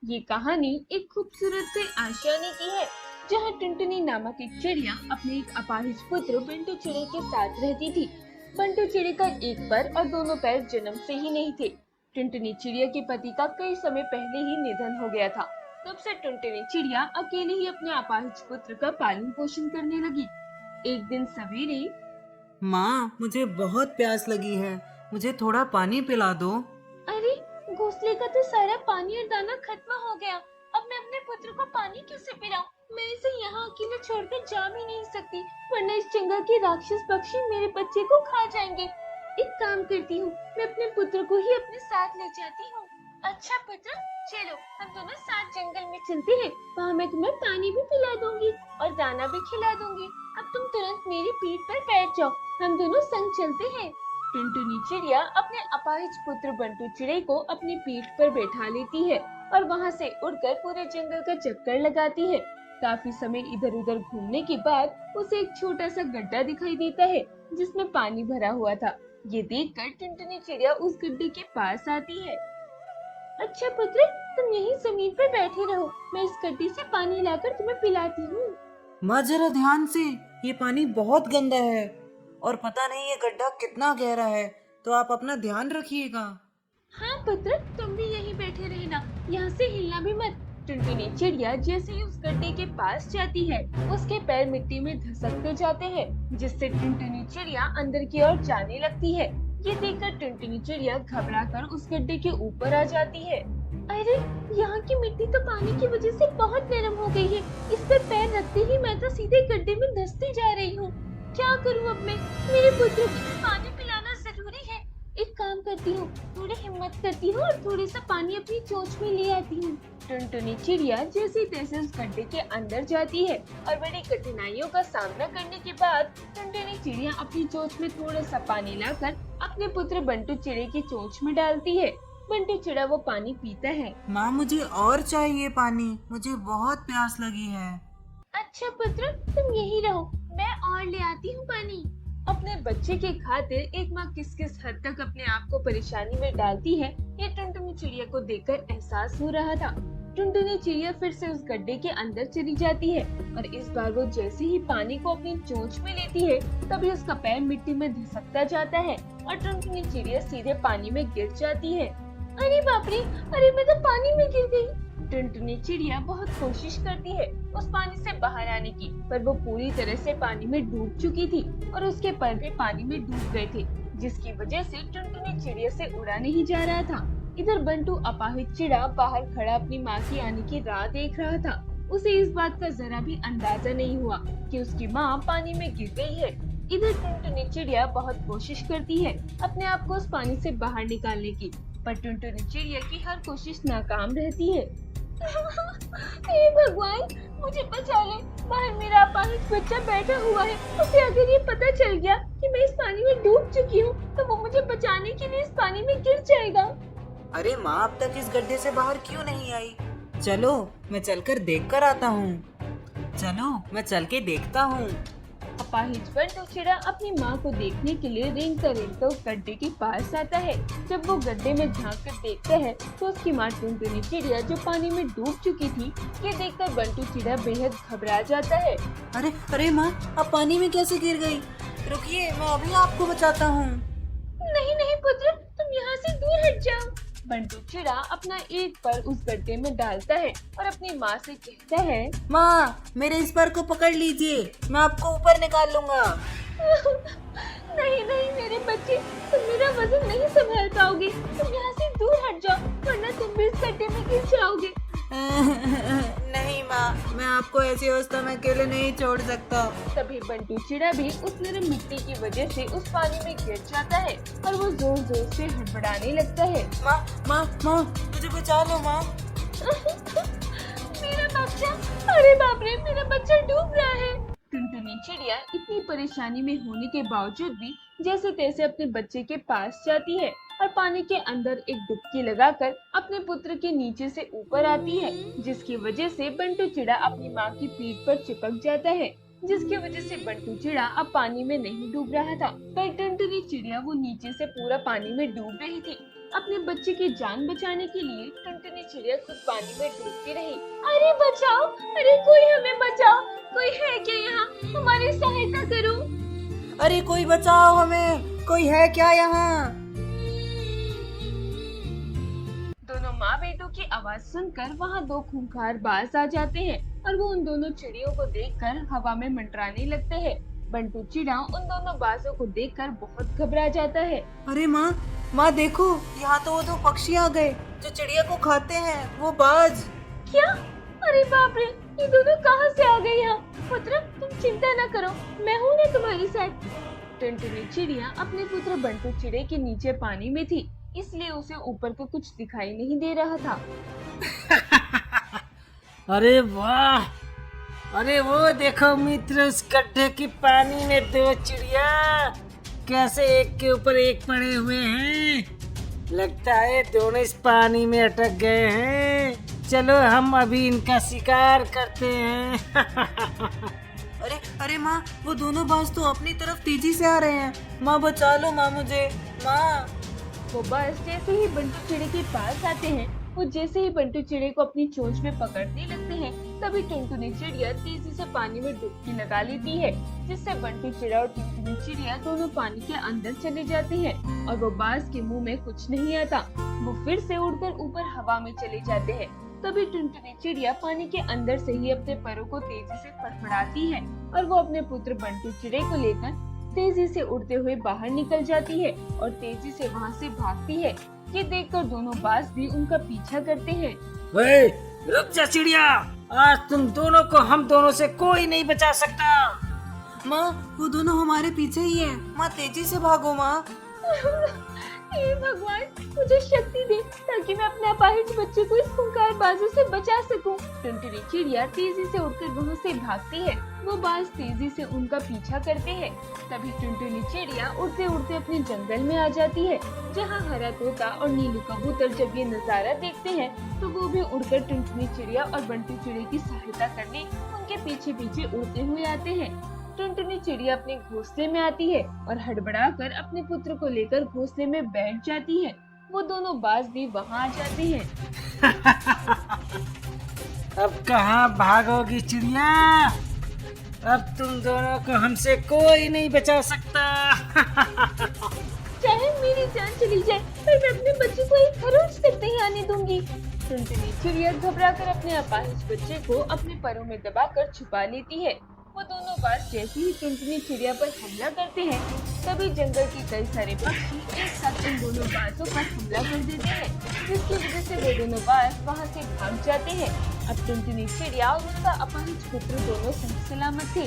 ये कहानी एक खूबसूरत से आशियाने की है, जहाँ टुनटुनी नामक एक चिड़िया अपने एक अपाहिज पुत्र बंटू चिड़े के साथ रहती थी। बंटू चिड़े का एक पर और दोनों पैर जन्म से ही नहीं थे। टुनटुनी चिड़िया के पति का कई समय पहले ही निधन हो गया था। तब से टुनटुनी चिड़िया अकेले ही अपने अपाहिज पुत्र का पालन पोषण करने लगी। एक दिन सवेरे, माँ, मुझे बहुत प्यास लगी है। मुझे थोड़ा पानी पिला दो। अरे, घोंसले का तो सारा पानी और दाना खत्म हो गया। अब मैं अपने पुत्र को पानी कैसे पिलाऊं? मैं इसे यहाँ अकेले छोड़कर जा भी नहीं सकती, वरना इस जंगल के राक्षस पक्षी मेरे बच्चे को खा जाएंगे। एक काम करती हूँ, मैं अपने पुत्र को ही अपने साथ ले जाती हूँ। अच्छा पुत्र, चलो हम दोनों साथ जंगल में चलते हैं। वहाँ मैं तुम्हें पानी भी पिला दूंगी और दाना भी खिला दूंगी। अब तुम तुरंत मेरी पीठ पर बैठ जाओ, हम दोनों संग चलते हैं। टुनटुनी चिड़िया अपने अपाहिज पुत्र बंटू चिड़े को अपनी पीठ पर बैठा लेती है और वहाँ से उड़कर पूरे जंगल का चक्कर लगाती है। काफी समय इधर उधर घूमने के बाद उसे एक छोटा सा गड्ढा दिखाई देता है, जिसमें पानी भरा हुआ था। ये देखकर टुनटुनी चिड़िया उस गड्ढे के पास आती है। अच्छा पुत्र, तुम यहीं जमीन पर बैठे रहो, मैं इस गड्ढे से पानी लाकर तुम्हें पिलाती हूँ। माँ, जरा ध्यान से। ये पानी बहुत गंदा है और पता नहीं ये गड्ढा कितना गहरा है, तो आप अपना ध्यान रखिएगा। हाँ पुत्र, तुम भी यहीं बैठे रहना, यहाँ से हिलना भी मत। टुनटुनी चिड़िया जैसे ही उस गड्ढे के पास जाती है, उसके पैर मिट्टी में धसकते जाते हैं, जिससे टुनटुनी चिड़िया अंदर की ओर जाने लगती है। ये देखकर टुनटुनी चिड़िया घबराकर उस गड्ढे के ऊपर आ जाती है। अरे, यहाँ की मिट्टी तो पानी की वजह से बहुत नरम हो गई है। इस पर पैर रखते ही मैं तो सीधे गड्ढे में धंसती जा रही हूँ। क्या करूँ अब मैं? मेरे पुत्र को पानी पिलाना जरूरी है। एक काम करती हूँ, थोड़ी हिम्मत करती हूँ और थोड़ी सा पानी अपनी चोंच में ले आती हूँ। टुनटुनी चिड़िया जैसे तैसे उस गड्ढे के अंदर जाती है और बड़ी कठिनाइयों का सामना करने के बाद टुनटुनी चिड़िया अपनी चोंच में थोड़ा सा पानी लाकर अपने पुत्र बंटू चिड़े की चोंच में डालती है। बंटू चिड़ा वो पानी पीता है। माँ, मुझे और चाहिए पानी। मुझे बहुत प्यास लगी है। अच्छा पुत्र, तुम यही रहो, मैं और ले आती हूँ पानी। अपने बच्चे के खातिर एक माँ किस किस हद तक अपने आप को परेशानी में डालती है, ये टुनटुनी चिड़िया को देखकर एहसास हो रहा था। टुनटुनी चिड़िया फिर से उस गड्ढे के अंदर चली जाती है और इस बार वो जैसे ही पानी को अपनी चोंच में लेती है, तभी उसका पैर मिट्टी में धसकता जाता है और टुनटुनी चिड़िया सीधे पानी में गिर जाती है। अरे बाप रे, अरे मैं तो पानी में गिर गई। टुनटुनी चिड़िया बहुत कोशिश करती है उस पानी से बाहर आने की, पर वो पूरी तरह से पानी में डूब चुकी थी और उसके पर भी पानी में डूब गए थे, जिसकी वजह से टुनटुनी चिड़िया से उड़ा नहीं जा रहा था। इधर बंटू अपाहिज चिड़ा बाहर खड़ा अपनी माँ की आने की राह देख रहा था। उसे इस बात का जरा भी अंदाजा नहीं हुआ कि उसकी माँ पानी में गिर गई है। इधर टुनटुनी चिड़िया बहुत कोशिश करती है अपने आप को उस पानी से बाहर निकालने की, पर टुनटुनी चिड़िया की हर कोशिश नाकाम रहती है। हे भगवान, मुझे बचा ले। बाहर मेरा अपाहिज बच्चा बैठा हुआ है। उसे अगर ये पता चल गया कि मैं इस पानी में डूब चुकी हूँ, तो वो मुझे बचाने के लिए इस पानी में गिर जाएगा। अरे माँ, अब तक इस गड्ढे से बाहर क्यों नहीं आई? चलो, मैं चलकर देख कर आता हूँ। चलो, मैं चल के देखता हूँ। अपाहिज बंटू चिड़ा अपनी माँ को देखने के लिए रेंगता उस गड्ढे के पास आता है। जब वो गड्ढे में झांक कर देखता है, तो उसकी माँ टुनटुनी चिड़िया जो पानी में डूब चुकी थी, ये देखकर बंटू चिड़ा बेहद घबरा जाता है। अरे अरे माँ, आप पानी में कैसे गिर गई? रुकिए, मैं अभी आपको बचाता हूँ। नहीं नहीं पुत्र, तुम यहाँ से दूर हट जाओ। बंटू चिड़ा अपना एक पर उस गड्ढे में डालता है और अपनी माँ से कहता है, माँ, मेरे इस पर को पकड़ लीजिए, मैं आपको ऊपर निकाल लूंगा। नहीं नहीं मेरे बच्चे, तुम मेरा वजन नहीं संभाल पाओगे। तुम यहाँ से दूर हट जाओ, वरना तुम भी इस गड्ढे में गिर जाओगे। नहीं माँ, मैं आपको ऐसी अवस्था में अकेले नहीं छोड़ सकता। तभी बंटू चिड़ा भी उस नरम मिट्टी की वजह से उस पानी में गिर जाता है और वो जोर जोर से हड़बड़ाने लगता है। माँ माँ माँ, मुझे बचा लो माँ। मेरा बच्चा, अरे बाप रे, मेरा बच्चा डूब रहा है। टुनटुनी चिड़िया इतनी परेशानी में होने के बावजूद भी जैसे तैसे अपने बच्चे के पास जाती है और पानी के अंदर एक डुबकी लगाकर अपने पुत्र के नीचे से ऊपर आती है, जिसकी वजह से बंटू चिड़ा अपनी माँ की पीठ पर चिपक जाता है, जिसकी वजह से बंटू चिड़ा अब पानी में नहीं डूब रहा था, पर टुनटुनी चिड़िया वो नीचे से पूरा पानी में डूब रही थी। अपने बच्चे की जान बचाने के लिए टुनटुनी चिड़िया खुद पानी में डूबती रही। अरे बचाओ, अरे कोई हमें बचाओ, कोई है क्या यहाँ, हमारी सहायता करो। अरे कोई बचाओ हमें, कोई है क्या यहाँ? दोनों माँ बेटों की आवाज सुनकर वहाँ दो खूंखार बाज आ जाते हैं और वो उन दोनों चिड़ियों को देखकर हवा में मंडराने लगते हैं। बंटू चिड़ा उन दोनों बाजों को देखकर बहुत घबरा जाता है। अरे माँ, माँ देखो, यहाँ तो वो दो पक्षी आ गए जो चिड़िया को खाते हैं, वो बाज। क्या? अरे बाप रे, ये दोनों कहाँ से आ गए यहाँ? पुत्र तुम चिंता न करो, मैं हूँ ना तुम्हारी साथ। टुनटुनी चिड़िया अपने पुत्र बंटू चिड़े के नीचे पानी में थी, इसलिए उसे ऊपर का कुछ दिखाई नहीं दे रहा था। अरे वाह, अरे वो देखो मित्र, उस गड्ढे की पानी में दो चिड़िया कैसे एक के ऊपर एक पड़े हुए हैं। लगता है दोनों इस पानी में अटक गए हैं। चलो हम अभी इनका शिकार करते हैं। अरे अरे माँ, वो दोनों बाज तो अपनी तरफ तेजी से आ रहे हैं। माँ बचा लो माँ मुझे, माँ। वो बस जैसे ही बंटू चिड़े के पास आते हैं, वो जैसे ही बंटू चिड़े को अपनी चोंच में पकड़ने लगते हैं, तभी टुनटुनी चिड़िया तेजी से पानी में डुबकी लगा लेती है, जिससे बंटू चिड़ा और टुनटुनी चिड़िया दोनों पानी के अंदर चले जाते हैं और वो बाज के मुंह में कुछ नहीं आता। वो फिर से उड़कर ऊपर हवा में चले जाते हैं। तभी टुनटुनी चिड़िया पानी के अंदर से ही अपने परों को तेजी से फड़फड़ाती है और वो अपने पुत्र बंटू चिड़े को लेकर तेजी से उड़ते हुए बाहर निकल जाती है और तेजी से वहाँ से भागती है। ये देखकर दोनों बाज भी उनका पीछा करते हैं। वे, रुक जा चिड़िया, आज तुम दोनों को हम दोनों से कोई नहीं बचा सकता। माँ वो दोनों हमारे पीछे ही हैं। माँ तेजी से भागो माँ। हे भगवान, मुझे शक्ति दे ताकि मैं अपने अपाहिज बच्चे को इस खूंखार बाजों से बचा सकूं। टुनटुनी चिड़िया तेजी से उड़कर वहाँ से भागती है। वो बाज तेजी से उनका पीछा करते हैं। तभी टुनटुनी चिड़िया उड़ते उड़ते अपने जंगल में आ जाती है, जहाँ हरा तोता और नीलू कबूतर जब ये नजारा देखते हैं तो वो भी उड़कर टुनटुनी चिड़िया और बंटू चिड़े की सहायता करने उनके पीछे पीछे उड़ते हुए आते हैं। टुनटुनी चिड़िया अपने घोंसले में आती है और हड़बड़ाकर अपने पुत्र को लेकर घोंसले में बैठ जाती है। वो दोनों बाज भी वहाँ आ जाते हैं। अब कहाँ भागोगी चिड़िया? अब तुम दोनों को हमसे कोई नहीं बचा सकता। चाहे मेरी जान चली जाए, पर मैं अपने बच्चे को एक खरोंच तक नहीं आने दूंगी। टुनटुनी चिड़िया घबराकर अपने अपाहिज बच्चे को अपने परों में दबाकर छुपा लेती है। वो दोनों बाज जैसे ही टुनटुनी चिड़िया पर हमला करते हैं, तभी जंगल के कई सारे पक्षी एक साथ इन दोनों बाजों पर हमला कर देते हैं, जिसकी वजह से वो दोनों बाज वहाँ से भाग जाते हैं। अब टुनटुनी चिड़िया और उसका अपाहिज पुत्र दोनों सही सलामत थे।